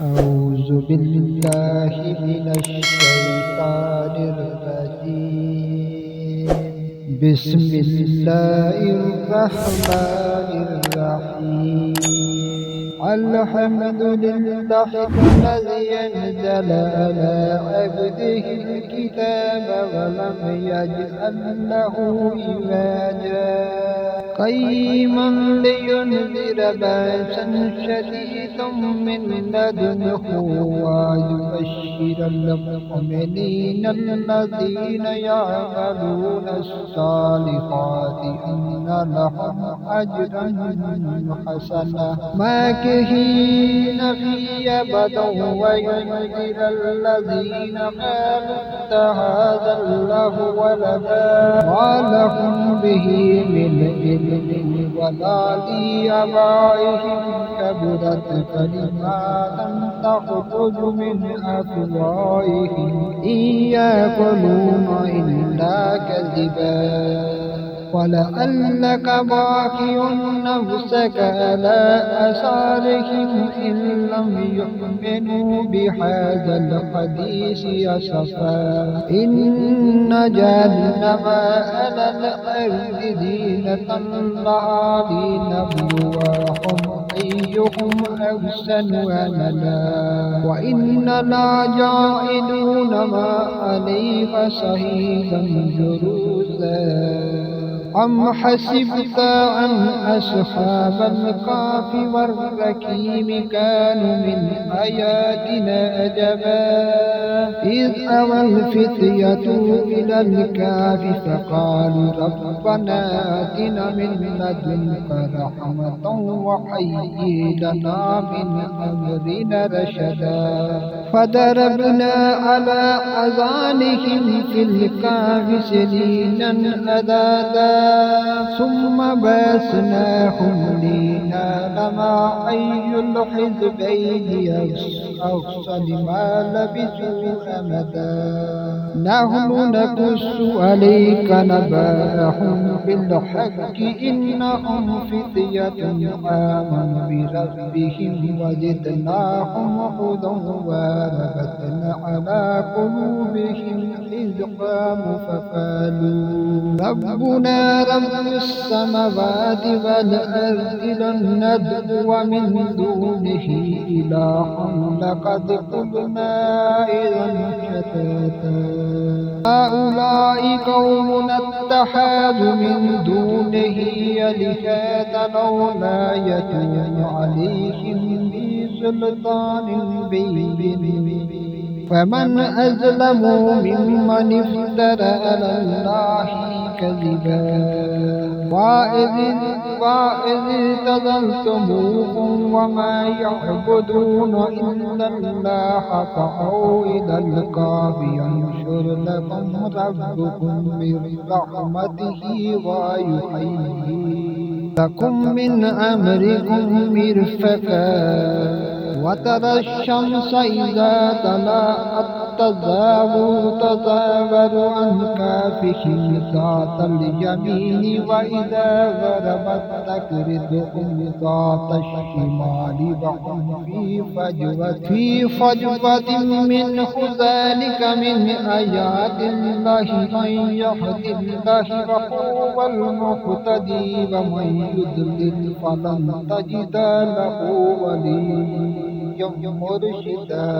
أعوذ بالله من الشيطان الرجيم. بسم الله الرحمن الرحيم. الحمد لله الذي أنزل على عبده الكتاب ولم يجعل له عوجا قيما لينذر بأسا شديدا من لدنه ويبشر المؤمنين الذين يعملون الصالحات أن لهم أجرا حسنا ماكثين فيه أبدا وينذر الذين قالوا اتخذ الله ولدا ما لهم به من علم ولا لآبائهم كبرت كلمات تخرج من أفواههم إن يقولون إلا كذبا ولعلك باخع نفسك على آثارهم إن لم يؤمنوا بهذا الحديث أسفا إن جهنم على الأرض زينة لها لنبلوهم أيهم أحسن عملا وإننا جاعلون ما عليها صعيدا جرزا أم حسبت أن أصحاب الكهف والرقيم كانوا من آياتنا عجبا إذ أوى الفتية إلى الكهف فقالوا ربنا آتنا من لدنك رحمة وهيئ لنا من أمرنا رشدا فضربنا على آذانهم في الكهف سنينا عددا ثم بعثناهم لنعلم أي الحزبين أحصى لما لبثوا أمدا نحن نقص عليك نبأهم بالحق إنهم فتية آمنوا بربهم وزدناهم هدى وربطنا على قلوبهم إذ قاموا فقالوا ربنا رب السماوات والأرض لن ندعو من دونه إلها لقد قلنا إذا شتاتا هؤلاء قوم اتخذوا من دونه آلهة لولا يأتون عليهم بسلطان بين فمن أظلم ممن افترى على الله كذبا وإذ اعتزلتموهم وما يعبدون إلا الله فأووا إلى الكهف ينشر لكم ربكم من رحمته ويهيئ لكم من أمركم مرفقا وترى الشمس إذا طلعت تزاور عن كهفهم ذات اليمين وإذا غربت تقرضهم ذات الشمال وهم في فجوة منه ذلك من آيات الله من يهد الله وهو المهتدي ومن يضلل فلن تجد له وليا مرشدا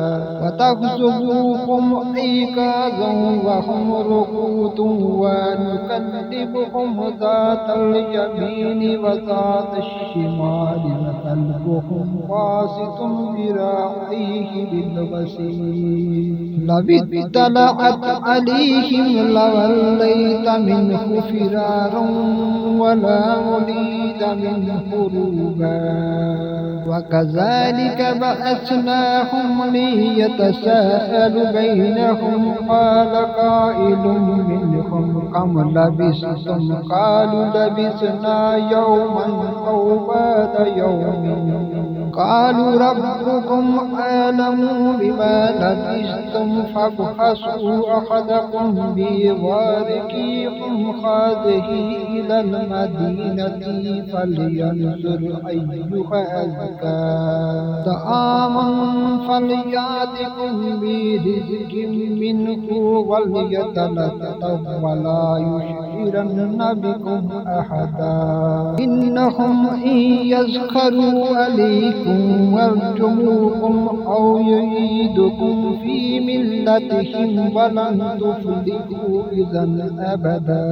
وتحسبوهم أيقاظا وهم رقود ونكذبهم ذات اليمين وذات الشمال وقلبهم باسط ذراعيه بالوسيل لو اطلعت عليهم لوليت منه فرارا ولا وليت منه هروبا وكذلك بعثناهم ليتساءلوا بينهم قال قائل منهم كم لبثتم قالوا لبثنا يوما أو بعض يوم قالوا ربكم أعلم بما لبثتم فابحثوا أحدكم بورقكم هذه إلى المدينة فلينظر أيها أزكى طعاما فليأتكم برزق منه وليتلطف ولا يشعرن بكم أحدا إنهم إن يسخروا عليكم ويرجموكم أو يعيدكم في ملتهم ولن تفلحوا إذا أبدا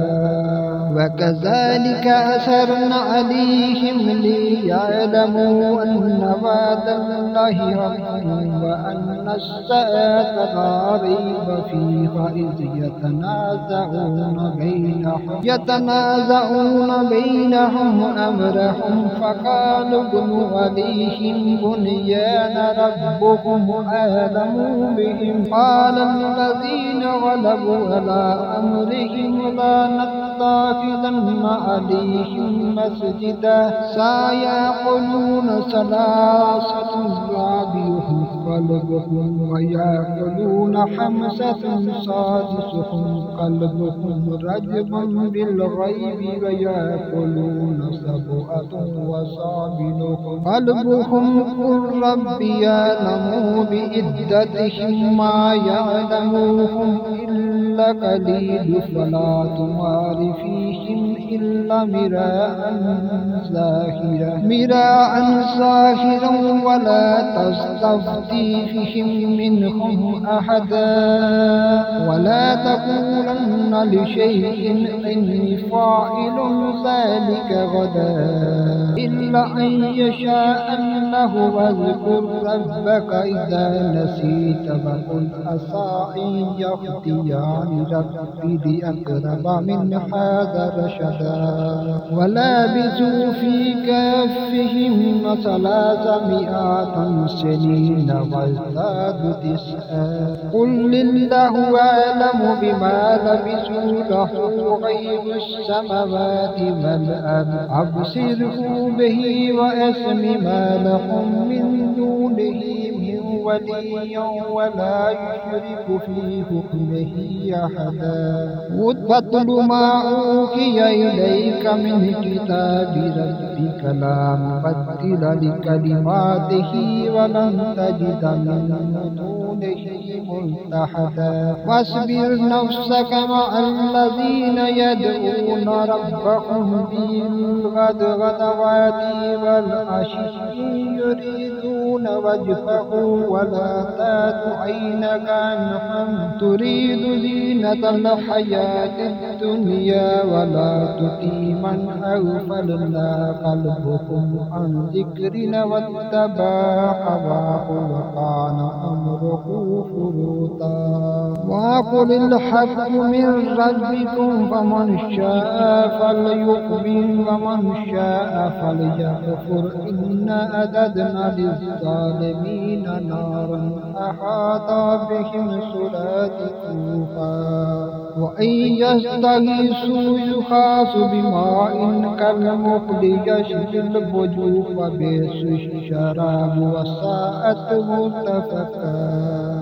وكذلك أثرنا عليهم ليعلموا أن وعد الله حق وأن الساعة لا ريب فيها إذ يتنازعون بينهم أمرهم فقالوا ابنوا عليهم بنيانا ربهم أعلم بهم قال الذين غلبوا على أمرهم لا نتخذن عليهم مسجدا سيقولون ثلاثة رابعهم كلبهم ويقولون خمسة سادسهم كلبهم رجما بالغيب ويقولون سبعة وثامنهم كلبهم قل ربي يعلم بعدتهم ما يعلمهم إلا قليل فلا تمار فيهم إلا مراء ظاهرا ولا تستفتي فيهم منهم أحدا ولا تقولن لشيء إني فاعل ذلك غدا إلا أن يشاء الله واذكر ربك إذا نسيت وقل عسى أن يهديني ربي لأقرب من هذا رشدا ولبثوا في كهفهم 300 سنين وازدادوا تسعا قل لله أعلم بما لبثوا له غيب السماوات والأرض أبصره به وأسم ما لهم من دونه من ولي ولا يشرك في حكمه أحدا واتل ما أوحي إليك من كتاب ربك لا مبدل لكلماته ولن تجد من دونه ملتحدا واصبر نفسك مع الذين يدعون ربهم بالغدوات والعشي يريدون وجهه ولا تعد عينك عنهم تريد زينة الحياة الدنيا ولا تطع من أغفلنا قلبه عن ذكرنا واتبع هواه وكان أمره فرطا وقل الحق من ربكم فمن شاء فليؤمن ومن شاء فليكفر إنا أعتدنا للظالمين نارا أحاط بهم سرادقها وإن يستغيثوا يغاثوا بماء كالمهل يشفي الوجوه بئس الشراب وساءت مرتفقا